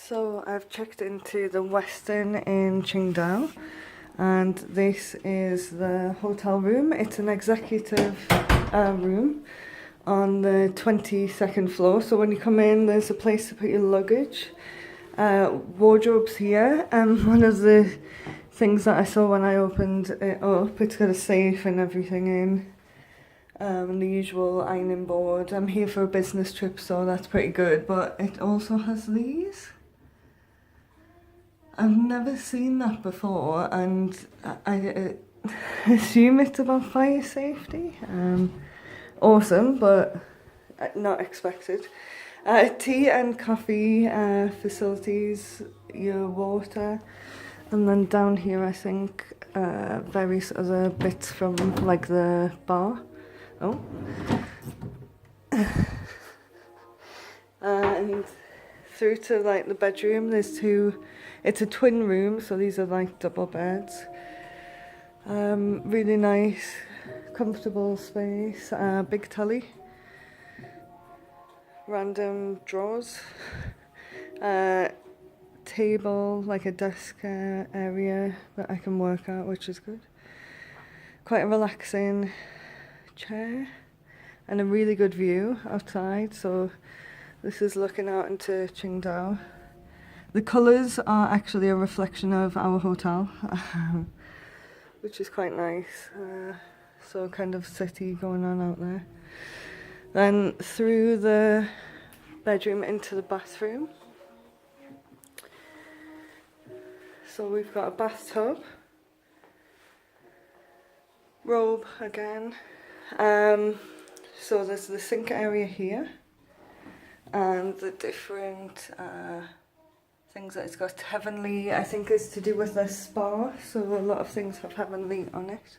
So I've checked into the Westin in Qingdao, and this is the hotel room. It's an executive room on the 22nd floor. So when you come in, there's a place to put your luggage. Wardrobes here, and one of the things that I saw when I opened it up, it's got a safe and everything in. And the usual ironing board. I'm here for a business trip, so that's pretty good, but it also has these. I've never seen that before, and I assume it's about fire safety. Awesome, but not expected. Tea and coffee facilities, your water, and then down here I think various other bits from like the bar. Oh. And through to like the bedroom, there's two, it's a twin room, so these are like double beds. Really nice, comfortable space, big telly, random drawers, table, like a desk area that I can work at, which is good. Quite a relaxing chair and a really good view outside, so this is looking out into Qingdao. The colours are actually a reflection of our hotel, which is quite nice. So kind of city going on out there. Then through the bedroom into the bathroom. So we've got a bathtub, robe again. So there's the sink area here, and the different things that it's got. Heavenly, I think, is to do with the spa, so a lot of things have heavenly on it.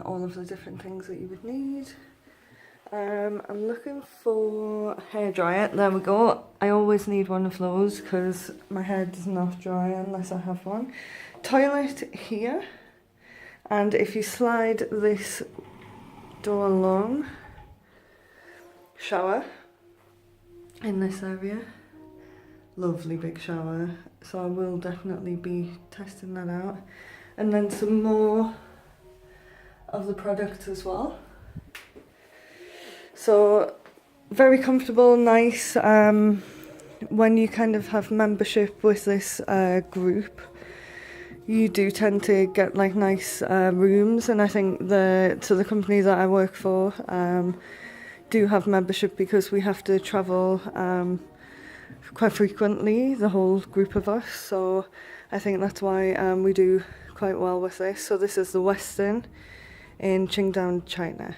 All of the different things that you would need. I'm looking for a hairdryer. There we go. I always need one of those because my hair does not dry unless I have one. Toilet here, and if you slide this door along, shower in this area. Lovely big shower, so I will definitely be testing that out. And then some more of the products as well. So very comfortable, nice. When you kind of have membership with this group, you do tend to get like nice rooms, and I think the company that I work for do have membership because we have to travel quite frequently, the whole group of us, so I think that's why we do quite well with this. So this is the Westin in Qingdao, China.